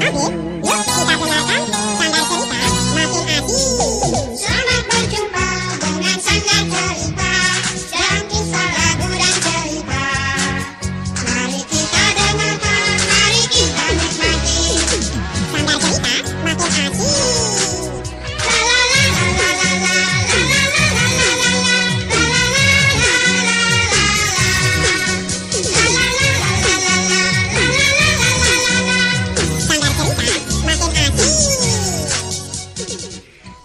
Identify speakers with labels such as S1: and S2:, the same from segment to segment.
S1: Selamat berjumpa dengan Sanggar Cerita, dalam kisah lagu dan cerita. Mari kita dengarkan, mari kita nikmati. Sanggar Cerita makin asik. La la la la la la la la la la la la la la la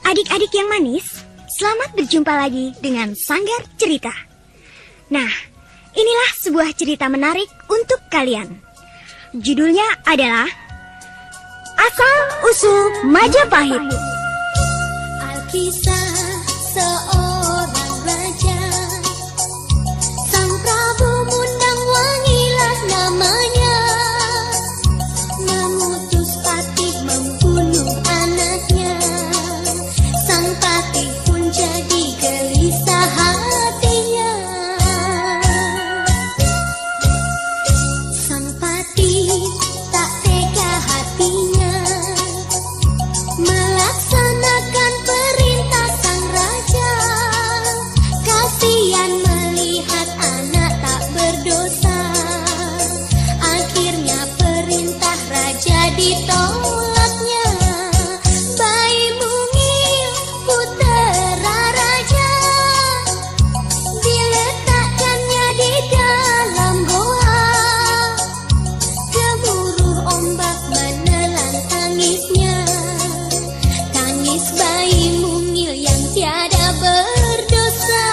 S2: Adik-adik yang manis, selamat berjumpa lagi dengan Sanggar Cerita. Nah, inilah sebuah cerita menarik untuk kalian. Judulnya adalah Asal-usul Majapahit.
S3: Alkisah seorang raja, Sang Prabu Mundangwangilah namanya, mengutus patih membunuh anaknya. Sang patih pun jadi gelisah hatinya. Sang patih tak tega hatinya melaksanakan perintah sang raja. Kasihan melihat anak tak berdosa. Akhirnya perintah raja ditolaknya. Bayi mungil putera raja diletakkannya di dalam goa. Gemuruh ombak menelan tangisnya, tangis bayi mungil yang tiada berdosa.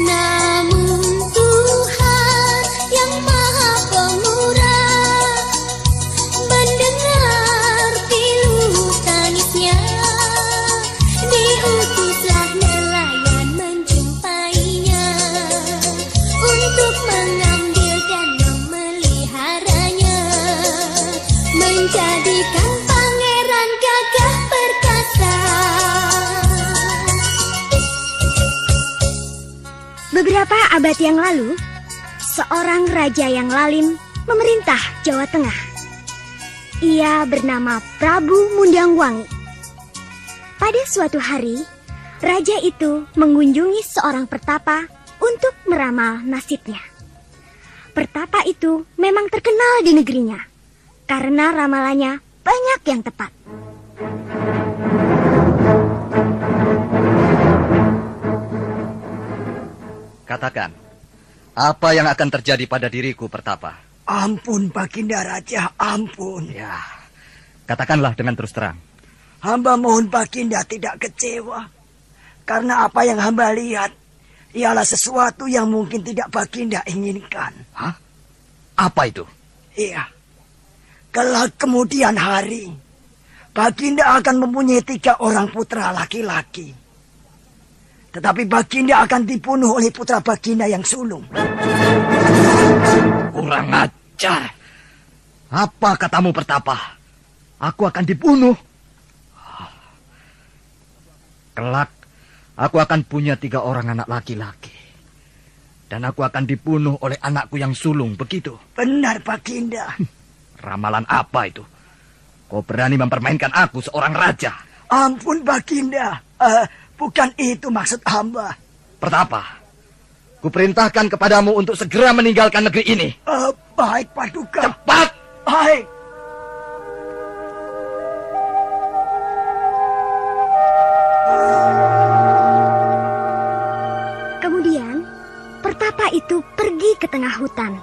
S3: Namun Tuhan yang Maha Pemurah mendengar pilu tangisnya. Diutuslah nelayan menjumpainya untuk mengambil dan memeliharanya, menjadikan pangeran gagah perkasa.
S2: Beberapa abad yang lalu, seorang raja yang lalim memerintah Jawa Tengah. Ia bernama Prabu Mundangwangi. Pada suatu hari, raja itu mengunjungi seorang pertapa untuk meramal nasibnya. Pertapa itu memang terkenal di negerinya karena ramalannya banyak yang tepat.
S4: Katakan, apa yang akan terjadi pada diriku, Pertapa?
S5: Ampun, Baginda Raja, ampun.
S4: Ya, katakanlah dengan terus terang.
S5: Hamba mohon Baginda tidak kecewa. Karena apa yang hamba lihat ialah sesuatu yang mungkin tidak Baginda inginkan.
S4: Hah? Apa itu?
S5: Iya. Kelak kemudian hari, Baginda akan mempunyai 3 orang putra laki-laki. Tetapi Baginda akan dibunuh oleh putra Baginda yang sulung.
S4: Kurang ajar. Apa katamu, Pertapa? Aku akan dibunuh. Kelak, aku akan punya 3 orang anak laki-laki. Dan aku akan dibunuh oleh anakku yang sulung, begitu?
S5: Benar, Baginda.
S4: Ramalan apa itu? Kau berani mempermainkan aku, seorang raja?
S5: Ampun, Baginda. Bukan itu maksud hamba.
S4: Pertapa, kuperintahkan kepadamu untuk segera meninggalkan negeri ini.
S5: Baik, Paduka.
S4: Cepat!
S5: Baik.
S2: Kemudian, pertapa itu pergi ke tengah hutan.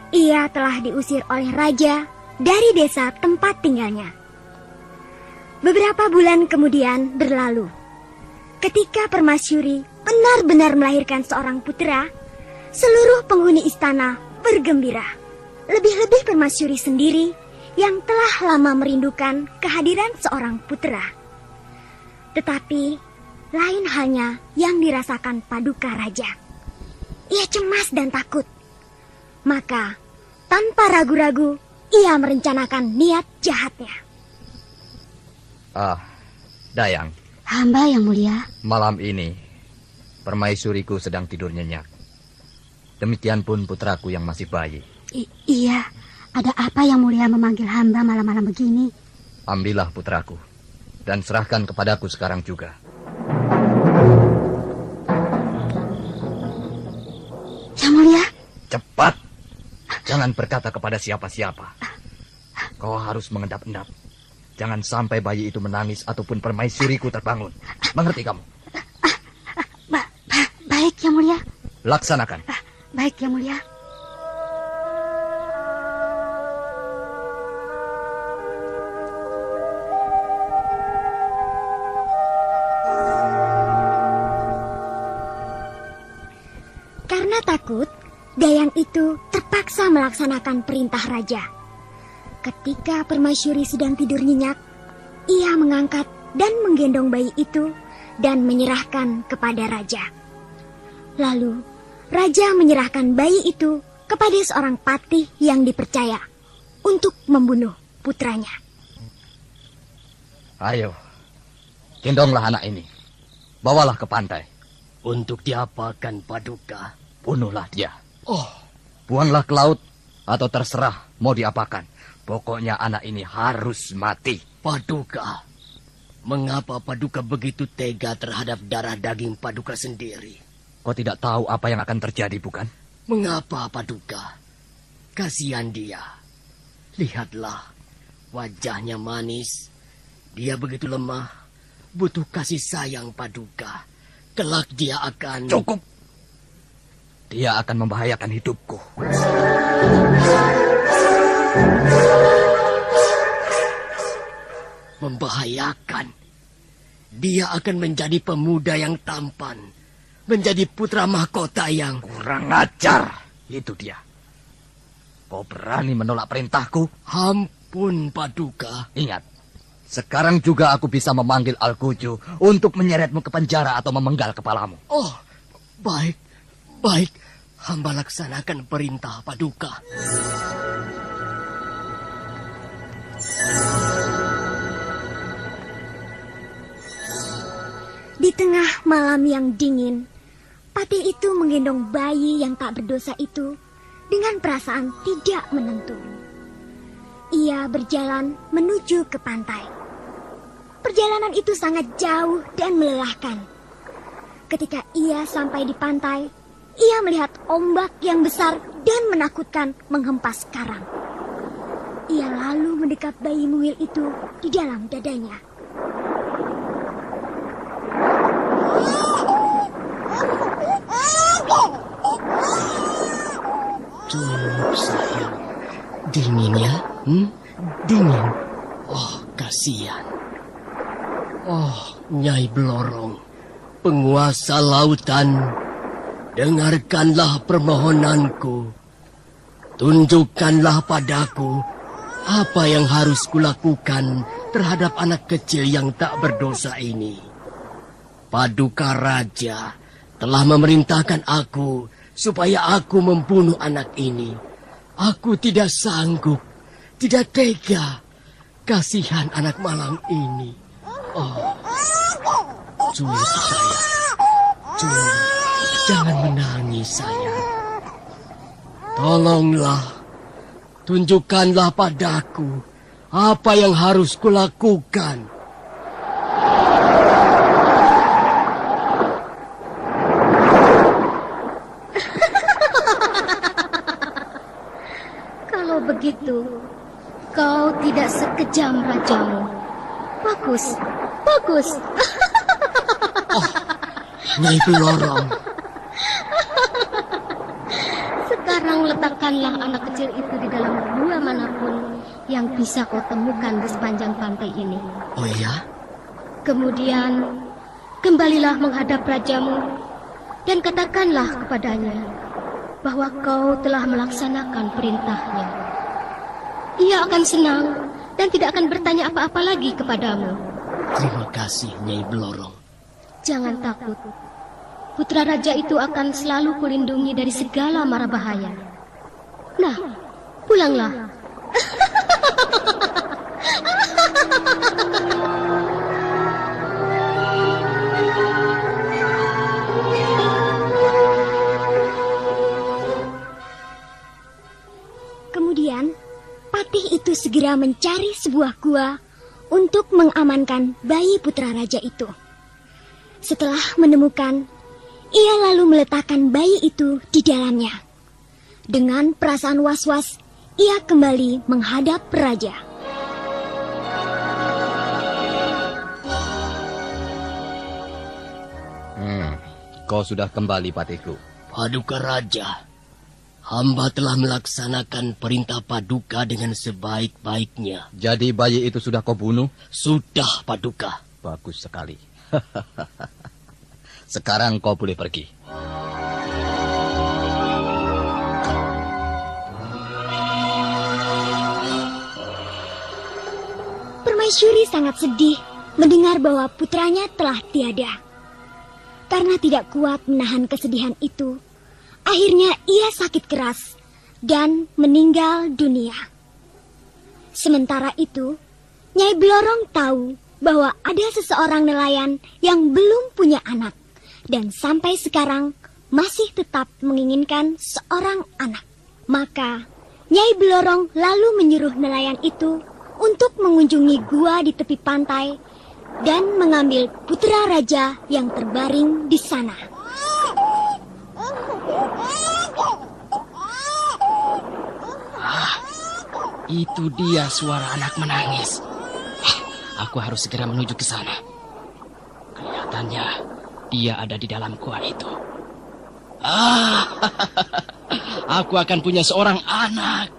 S2: Ia telah diusir oleh raja dari desa tempat tinggalnya. Beberapa bulan kemudian berlalu. Ketika permasyuri benar-benar melahirkan seorang putera, seluruh penghuni istana bergembira. Lebih-lebih permasyuri sendiri yang telah lama merindukan kehadiran seorang putera. Tetapi lain halnya yang dirasakan Paduka Raja. Ia cemas dan takut. Maka tanpa ragu-ragu ia merencanakan niat jahatnya.
S4: Dayang.
S3: Hamba yang mulia.
S4: Malam ini, permaisuriku sedang tidur nyenyak. Demikian pun putraku yang masih bayi.
S3: Iya,
S2: Ada apa yang mulia memanggil hamba malam-malam begini?
S4: Ambillah putraku dan serahkan kepadaku sekarang juga.
S2: Yang mulia?
S4: Cepat. Jangan berkata kepada siapa-siapa. Kau harus mengendap-endap. Jangan sampai bayi itu menangis ataupun permaisuriku terbangun. Mengerti kamu?
S2: Baik, Yang Mulia.
S4: Laksanakan.
S2: Baik, Yang Mulia. Karena takut, Dayang itu terpaksa melaksanakan perintah raja. Ketika permaisuri sedang tidur nyenyak, ia mengangkat dan menggendong bayi itu dan menyerahkan kepada raja. Lalu, raja menyerahkan bayi itu kepada seorang patih yang dipercaya untuk membunuh putranya.
S4: Ayo, gendonglah anak ini. Bawalah ke pantai.
S6: Untuk diapakan, Paduka?
S4: Bunuhlah dia.
S6: Oh,
S4: Buanglah ke laut atau terserah mau diapakan. Pokoknya anak ini harus mati.
S6: Paduka. Mengapa Paduka begitu tega terhadap darah daging Paduka sendiri?
S4: Kau tidak tahu apa yang akan terjadi, bukan?
S6: Mengapa, Paduka? Kasihan dia. Lihatlah, wajahnya manis. Dia begitu lemah, butuh kasih sayang Paduka. Kelak dia akan...
S4: Cukup! Dia akan membahayakan hidupku.
S6: Membahayakan. Dia akan menjadi pemuda yang tampan. Menjadi putra mahkota yang...
S4: Kurang ajar. Itu dia. Kau berani menolak perintahku?
S6: Ampun, Paduka.
S4: Ingat, sekarang juga aku bisa memanggil Alkuju untuk menyeretmu ke penjara atau memenggal kepalamu.
S6: Oh, baik. Baik, hamba laksanakan perintah Paduka.
S2: Di tengah malam yang dingin, patih itu menggendong bayi yang tak berdosa itu dengan perasaan tidak menentu. Ia berjalan menuju ke pantai. Perjalanan itu sangat jauh dan melelahkan. Ketika ia sampai di pantai, ia melihat ombak yang besar dan menakutkan menghempas karang. Ia lalu mendekat bayi mungil itu di dalam dadanya.
S6: Tuh, sayang. Dingin ya? Dingin. Oh, kasihan. Oh, Nyai Blorong, penguasa lautan. Dengarkanlah permohonanku. Tunjukkanlah padaku apa yang harus kulakukan terhadap anak kecil yang tak berdosa ini. Paduka Raja telah memerintahkan aku supaya aku membunuh anak ini. Aku tidak sanggup, tidak tega. Kasihan anak malang ini. Oh, Juli sayang. Juli. Jangan menangis, sayang. Tolonglah, tunjukkanlah padaku apa yang harus kulakukan.
S2: Kalau begitu, kau tidak sekejam rajamu. Bagus, bagus.
S6: Oh, Nyai Blorong.
S2: Sekarang letakkanlah anak kecil itu di dalam gua manapun yang bisa kau temukan di sepanjang pantai ini.
S6: Oh ya?
S2: Kemudian, kembalilah menghadap rajamu dan katakanlah kepadanya bahwa kau telah melaksanakan perintahnya. Ia akan senang dan tidak akan bertanya apa-apa lagi kepadamu.
S6: Terima kasih, Nyai Blorong.
S2: Jangan takut. Putra raja itu akan selalu kulindungi dari segala mara bahaya. Nah, pulanglah. Kemudian, Pelatih itu segera mencari sebuah gua untuk mengamankan bayi putra raja itu. Setelah menemukan, ia lalu meletakkan bayi itu di dalamnya. Dengan perasaan was-was, ia kembali menghadap raja.
S4: Kau sudah kembali, Patihku.
S6: Paduka Raja, hamba telah melaksanakan perintah Paduka dengan sebaik-baiknya.
S4: Jadi bayi itu sudah kau bunuh?
S6: Sudah, Paduka.
S4: Bagus sekali. Sekarang kau boleh pergi.
S2: Permaisuri sangat sedih mendengar bahwa putranya telah tiada. Karena tidak kuat menahan kesedihan itu, akhirnya ia sakit keras dan meninggal dunia. Sementara itu, Nyai Blorong tahu bahwa ada seseorang nelayan yang belum punya anak dan sampai sekarang masih tetap menginginkan seorang anak. Maka, Nyai Blorong lalu menyuruh nelayan itu untuk mengunjungi gua di tepi pantai dan mengambil putra raja yang terbaring di sana.
S6: Itu dia suara anak menangis. Aku harus segera menuju ke sana. Kelihatannya dia ada di dalam gua itu. Aku akan punya seorang anak.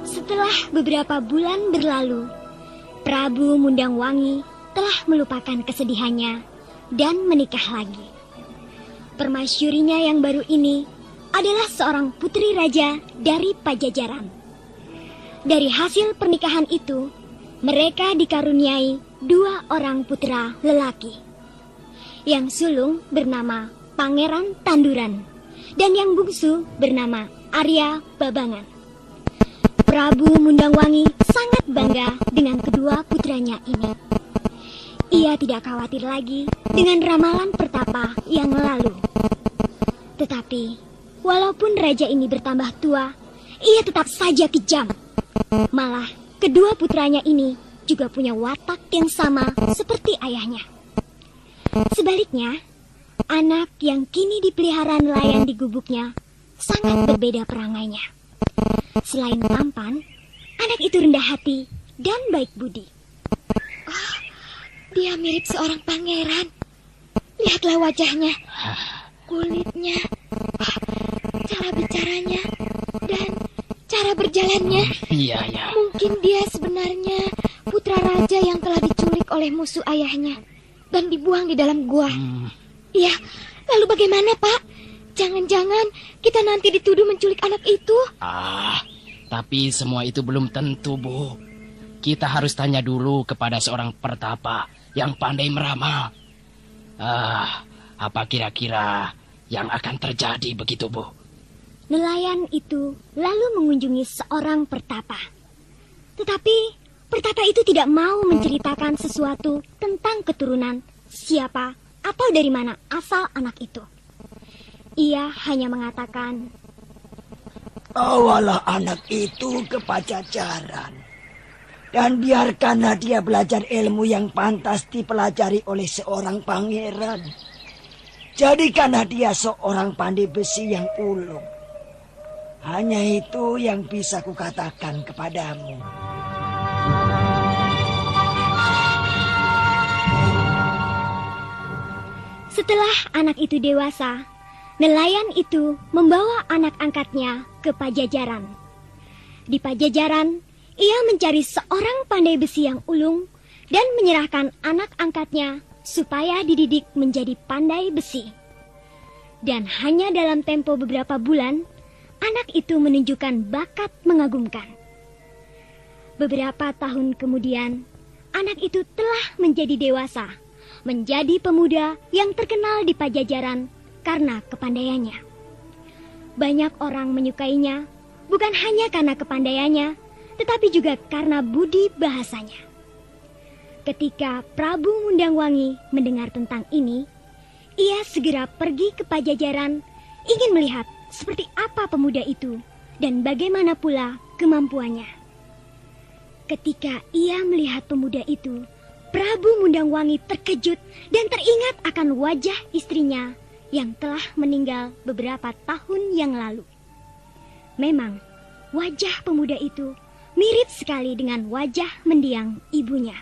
S2: Setelah beberapa bulan berlalu, Prabu Mundangwangi telah melupakan kesedihannya dan menikah lagi. Permaisurinya yang baru ini adalah seorang putri raja dari Pajajaran. Dari hasil pernikahan itu, mereka dikaruniai 2 orang putra lelaki. Yang sulung bernama Pangeran Tanduran dan yang bungsu bernama Arya Babangan. Prabu Mundangwangi sangat bangga dengan kedua putranya ini. Ia tidak khawatir lagi dengan ramalan pertapa yang lalu. Tetapi, walaupun raja ini bertambah tua, ia tetap saja kejam. Malah, kedua putranya ini juga punya watak yang sama seperti ayahnya. Sebaliknya, anak yang kini dipelihara nelayan di gubuknya sangat berbeda perangainya. Selain tampan, anak itu rendah hati dan baik budi.
S3: Oh, dia mirip seorang pangeran. Lihatlah wajahnya, kulitnya, cara bicaranya, dan cara berjalannya.
S6: Iya.
S3: Mungkin dia sebenarnya putra raja yang telah diculik oleh musuh ayahnya dan dibuang di dalam gua. Iya, lalu bagaimana, Pak? Jangan-jangan kita nanti dituduh menculik anak itu.
S6: Tapi semua itu belum tentu, Bu. Kita harus tanya dulu kepada seorang pertapa yang pandai meramal. Apa kira-kira yang akan terjadi begitu, Bu?
S2: Nelayan itu lalu mengunjungi seorang pertapa. Tetapi pertapa itu tidak mau menceritakan sesuatu tentang keturunan, siapa atau dari mana asal anak itu. Ia hanya mengatakan,
S5: "Bawalah anak itu ke Pajajaran dan biarkanlah dia belajar ilmu yang pantas dipelajari oleh seorang pangeran. Jadikanlah dia seorang pandai besi yang ulung. Hanya itu yang bisa kukatakan kepadamu."
S2: Setelah anak itu dewasa, nelayan itu membawa anak angkatnya ke Pajajaran. Di Pajajaran, ia mencari seorang pandai besi yang ulung dan menyerahkan anak angkatnya supaya dididik menjadi pandai besi. Dan hanya dalam tempo beberapa bulan, anak itu menunjukkan bakat mengagumkan. Beberapa tahun kemudian, anak itu telah menjadi dewasa, menjadi pemuda yang terkenal di Pajajaran karena kepandaiannya. Banyak orang menyukainya, bukan hanya karena kepandaiannya, tetapi juga karena budi bahasanya. Ketika Prabu Mundangwangi mendengar tentang ini, ia segera pergi ke Pajajaran, ingin melihat seperti apa pemuda itu dan bagaimana pula kemampuannya. Ketika ia melihat pemuda itu, Prabu Mundangwangi terkejut dan teringat akan wajah istrinya yang telah meninggal beberapa tahun yang lalu. Memang, wajah pemuda itu mirip sekali dengan wajah mendiang ibunya.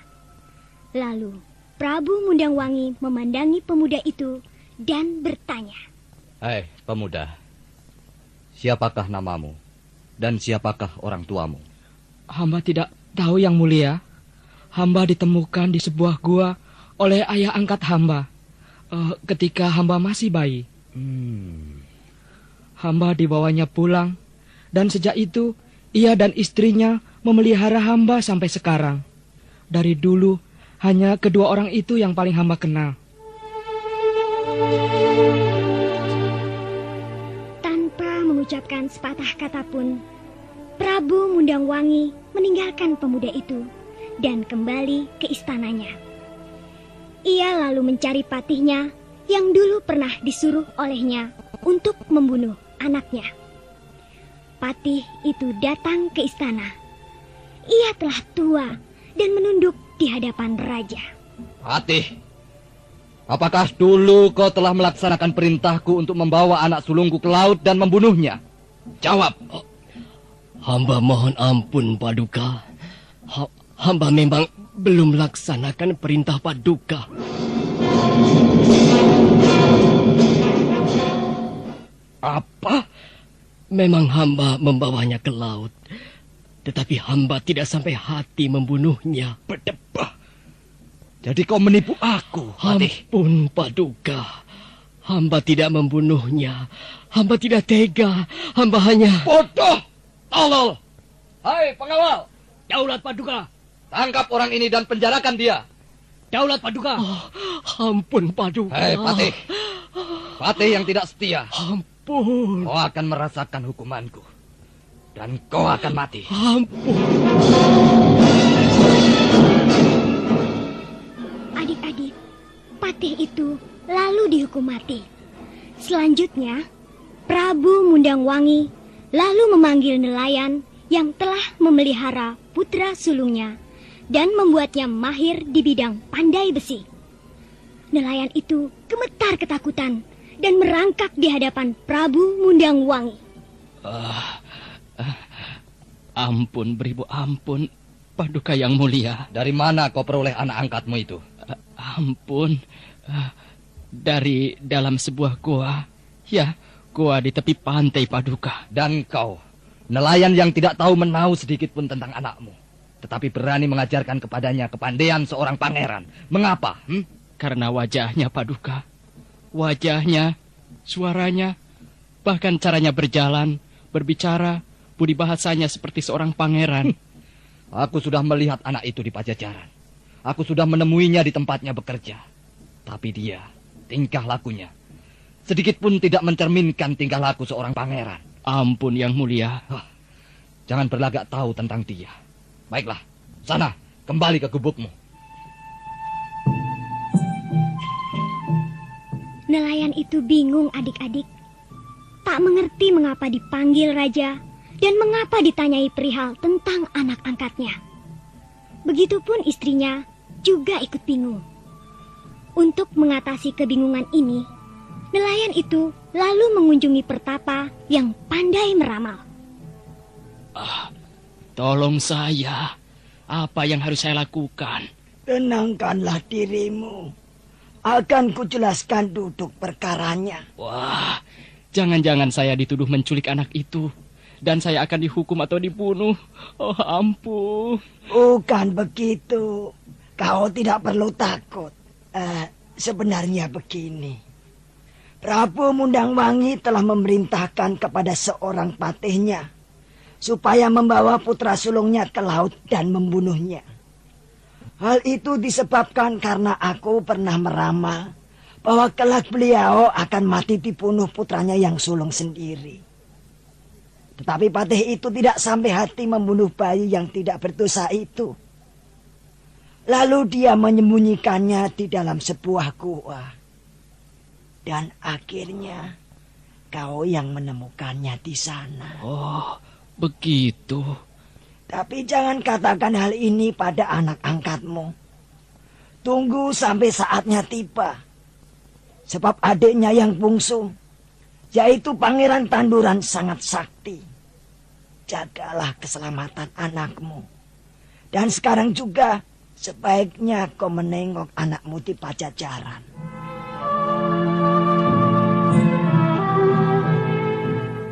S2: Lalu, Prabu Mundangwangi memandangi pemuda itu dan bertanya.
S4: Hai, pemuda. Siapakah namamu? Dan siapakah orang tuamu?
S6: Hamba tidak tahu, Yang Mulia. Hamba ditemukan di sebuah gua oleh ayah angkat hamba ketika hamba masih bayi. Hamba dibawanya pulang, dan sejak itu ia dan istrinya memelihara hamba sampai sekarang. Dari dulu, hanya kedua orang itu yang paling hamba kenal.
S2: Tanpa mengucapkan sepatah kata pun, Prabu Mundangwangi meninggalkan pemuda itu dan kembali ke istananya. Ia lalu mencari patihnya yang dulu pernah disuruh olehnya untuk membunuh anaknya. Patih itu datang ke istana. Ia telah tua dan menunduk di hadapan raja.
S4: Patih, apakah dulu kau telah melaksanakan perintahku untuk membawa anak sulungku ke laut dan membunuhnya? Jawab.
S7: Hamba mohon ampun, Paduka. Hamba memang belum melaksanakan perintah Paduka.
S4: Apa?
S7: Memang hamba membawanya ke laut, tetapi hamba tidak sampai hati membunuhnya.
S4: Berdebah. Jadi kau menipu aku, Patih.
S7: Ampun, Paduka. Hamba tidak membunuhnya. Hamba tidak tega. Hamba hanya...
S4: Bodoh! Tolol! Hai, pengawal!
S6: Daulat Paduka.
S4: Tangkap orang ini dan penjarakan dia.
S6: Daulat Paduka.
S7: Ampun, Paduka.
S4: Hei, Patih. Patih yang tidak setia.
S7: Ampun.
S4: Kau akan merasakan hukumanku. Dan kau akan mati.
S7: Ampun.
S2: Adik-adik, Patih itu lalu dihukum mati. Selanjutnya, Prabu Mundangwangi lalu memanggil nelayan yang telah memelihara putra sulungnya dan membuatnya mahir di bidang pandai besi. Nelayan itu gemetar ketakutan dan merangkak di hadapan Prabu Mundangwangi.
S6: Ampun, beribu ampun, Paduka yang mulia.
S4: Dari mana kau peroleh anak angkatmu itu?
S6: Ampun, dari dalam sebuah gua. Ya, gua di tepi pantai, Paduka.
S4: Dan kau, nelayan yang tidak tahu menahu sedikit pun tentang anakmu, tetapi berani mengajarkan kepadanya kepandaian seorang pangeran. Mengapa?
S6: Karena wajahnya, Paduka. Wajahnya, suaranya, bahkan caranya berjalan, berbicara, budi bahasanya seperti seorang pangeran.
S4: Aku sudah melihat anak itu di Pajajaran. Aku sudah menemuinya di tempatnya bekerja. Tapi dia, tingkah lakunya, sedikit pun tidak mencerminkan tingkah laku seorang pangeran.
S6: Ampun, Yang Mulia.
S4: Jangan berlagak tahu tentang dia. Baiklah, sana, kembali ke gubukmu.
S2: Nelayan itu bingung adik-adik. Tak mengerti mengapa dipanggil raja dan mengapa ditanyai perihal tentang anak angkatnya. Begitupun istrinya juga ikut bingung. Untuk mengatasi kebingungan ini, nelayan itu lalu mengunjungi pertapa yang pandai meramal.
S6: Tolong saya. Apa yang harus saya lakukan?
S5: Tenangkanlah dirimu. Akan kujelaskan duduk perkaranya.
S6: Wah, jangan-jangan saya dituduh menculik anak itu. Dan saya akan dihukum atau dibunuh. Oh, ampun.
S5: Bukan begitu. Kau tidak perlu takut. Sebenarnya begini. Prabu Mundangwangi telah memerintahkan kepada seorang patihnya supaya membawa putra sulungnya ke laut dan membunuhnya. Hal itu disebabkan karena aku pernah meramal bahwa kelak beliau akan mati dibunuh putranya yang sulung sendiri. Tetapi patih itu tidak sampai hati membunuh bayi yang tidak berdosa itu. Lalu dia menyembunyikannya di dalam sebuah gua. Dan akhirnya kau yang menemukannya di sana.
S7: Oh, begitu.
S5: Tapi jangan katakan hal ini pada anak angkatmu. Tunggu sampai saatnya tiba. Sebab adiknya yang bungsu, yaitu Pangeran Tanduran, sangat sakti. Jagalah keselamatan anakmu. Dan sekarang juga sebaiknya kau menengok anakmu di Pajajaran.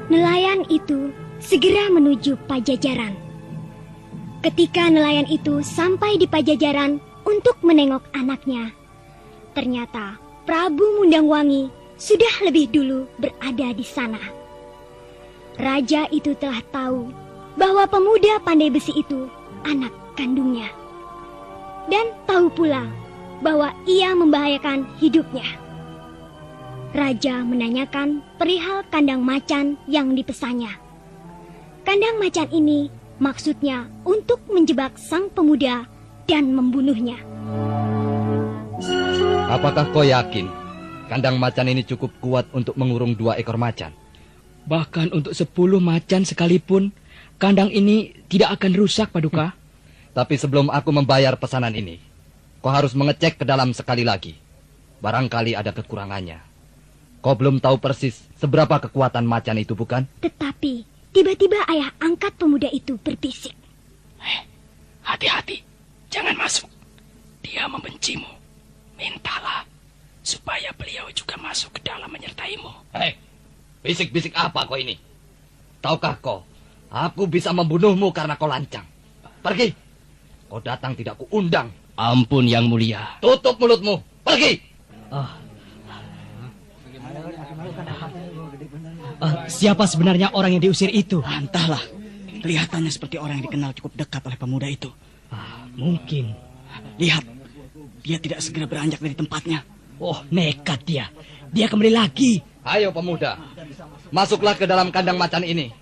S2: Nelayan itu segera menuju Pajajaran. Ketika nelayan itu sampai di Pajajaran untuk menengok anaknya, ternyata Prabu Mundangwangi sudah lebih dulu berada di sana. Raja itu telah tahu bahwa pemuda pandai besi itu anak kandungnya. Dan tahu pula bahwa ia membahayakan hidupnya. Raja menanyakan perihal kandang macan yang dipesannya. Kandang macan ini maksudnya untuk menjebak sang pemuda dan membunuhnya.
S4: Apakah kau yakin kandang macan ini cukup kuat untuk mengurung 2 ekor macan?
S6: Bahkan untuk 10 macan sekalipun, kandang ini tidak akan rusak, Paduka.
S4: Tapi sebelum aku membayar pesanan ini, kau harus mengecek ke dalam sekali lagi. Barangkali ada kekurangannya. Kau belum tahu persis seberapa kekuatan macan itu, bukan?
S2: Tetapi tiba-tiba ayah angkat pemuda itu berbisik.
S7: Hati-hati, jangan masuk. Dia membencimu. Mintalah supaya beliau juga masuk ke dalam menyertaimu.
S4: Hei, bisik-bisik apa kau ini? Tahukah kau, aku bisa membunuhmu karena kau lancang. Pergi. Kau datang tidak kuundang.
S7: Ampun, Yang Mulia.
S4: Tutup mulutmu. Pergi.
S6: Siapa sebenarnya orang yang diusir itu?
S8: Entahlah, kelihatannya seperti orang yang dikenal cukup dekat oleh pemuda itu.
S6: Mungkin.
S8: Lihat, dia tidak segera beranjak dari tempatnya.
S6: Oh, nekat dia. Dia kembali lagi.
S4: Ayo pemuda, masuklah ke dalam kandang macan ini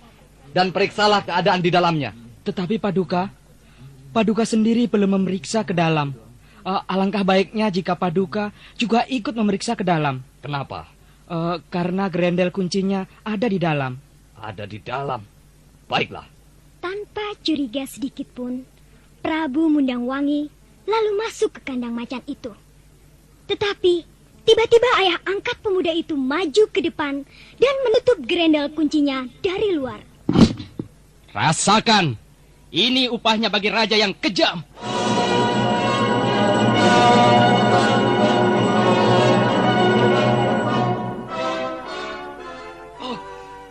S4: dan periksalah keadaan di dalamnya.
S6: Tetapi Paduka sendiri belum memeriksa ke dalam. Alangkah baiknya jika Paduka juga ikut memeriksa ke dalam.
S4: Kenapa?
S6: Karena gerendel kuncinya ada di dalam.
S4: Ada di dalam. Baiklah.
S2: Tanpa curiga sedikit pun, Prabu Mundangwangi lalu masuk ke kandang macan itu. Tetapi tiba-tiba ayah angkat pemuda itu maju ke depan dan menutup gerendel kuncinya dari luar.
S7: Rasakan, ini upahnya bagi raja yang kejam.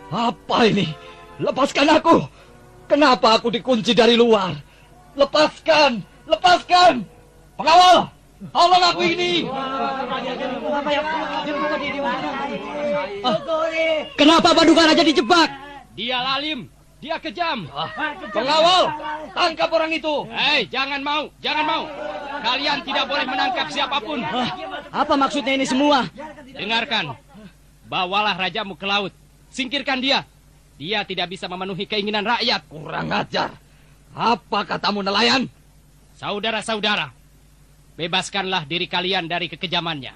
S4: Apa ini? Lepaskan aku. Kenapa aku dikunci dari luar? Lepaskan! Lepaskan! Pengawal! Tolong aku ini!
S6: Kenapa Paduka Raja dijebak?
S7: Dia lalim, dia kejam.
S4: Pengawal! Tangkap orang itu!
S7: Hei, jangan mau. Kalian tidak boleh menangkap siapapun.
S6: Apa maksudnya ini semua?
S7: Dengarkan, bawalah rajamu ke laut. Singkirkan dia. Dia tidak bisa memenuhi keinginan rakyat.
S4: Kurang ajar. Apa katamu, nelayan?
S7: Saudara-saudara, bebaskanlah diri kalian dari kekejamannya.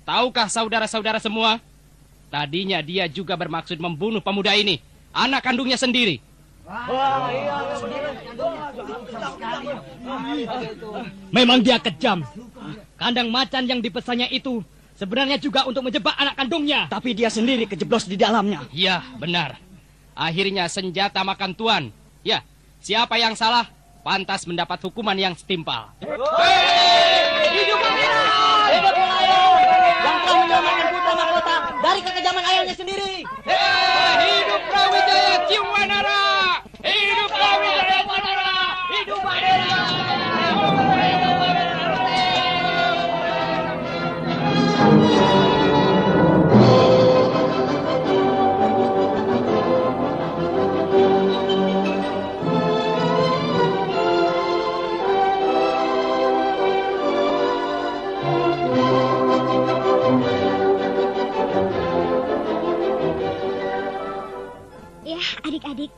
S7: Tahukah saudara-saudara semua, tadinya dia juga bermaksud membunuh pemuda ini, anak kandungnya sendiri.
S6: Memang dia kejam. Kandang macan yang dipesannya itu sebenarnya juga untuk menjebak anak kandungnya.
S8: Tapi dia sendiri kejeblos di dalamnya.
S7: Ya, benar. Akhirnya senjata makan tuan. Ya, siapa yang salah, pantas mendapat hukuman yang setimpal.
S8: Hidup pangeran! Hidup nelayan! Yang telah menyelamatkan putra mahkota dari kekejaman ayahnya sendiri.
S7: Hidup Brawijaya Ciwanara! Hidup Brawijaya Ciwanara! Hidup pangeran!
S2: Ya, adik-adik,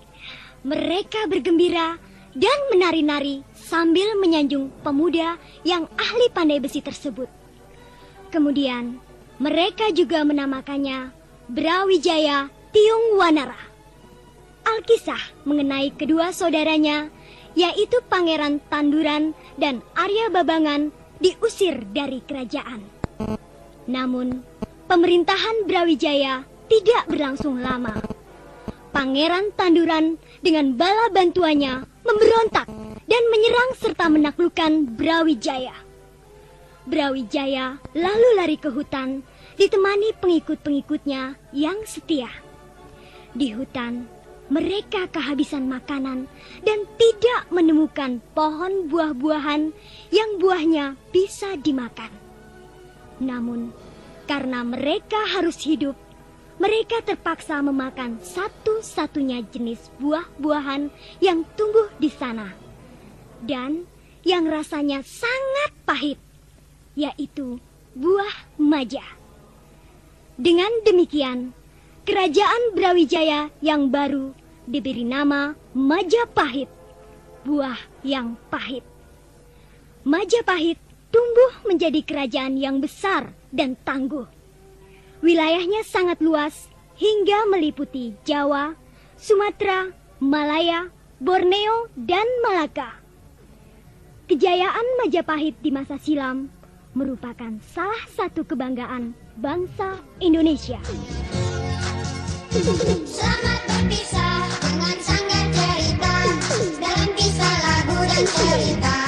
S2: mereka bergembira dan menari-nari sambil menyanjung pemuda yang ahli pandai besi tersebut. Kemudian, mereka juga menamakannya Brawijaya Tiung Wanara. Alkisah mengenai kedua saudaranya, yaitu Pangeran Tanduran dan Arya Babangan, diusir dari kerajaan. Namun, pemerintahan Brawijaya tidak berlangsung lama. Pangeran Tanduran dengan bala bantuannya memberontak dan menyerang serta menaklukkan Brawijaya. Brawijaya lalu lari ke hutan ditemani pengikut-pengikutnya yang setia. Di hutan, mereka kehabisan makanan dan tidak menemukan pohon buah-buahan yang buahnya bisa dimakan. Namun, karena mereka harus hidup, mereka terpaksa memakan satu-satunya jenis buah-buahan yang tumbuh di sana, dan yang rasanya sangat pahit, yaitu buah maja. Dengan demikian, kerajaan Brawijaya yang baru diberi nama Majapahit, buah yang pahit. Majapahit tumbuh menjadi kerajaan yang besar dan tangguh. Wilayahnya sangat luas hingga meliputi Jawa, Sumatera, Malaya, Borneo, dan Malaka. Kejayaan Majapahit di masa silam merupakan salah satu kebanggaan bangsa Indonesia.
S1: Selamat berpisah dengan sanggar cerita dalam kisah lagu dan cerita.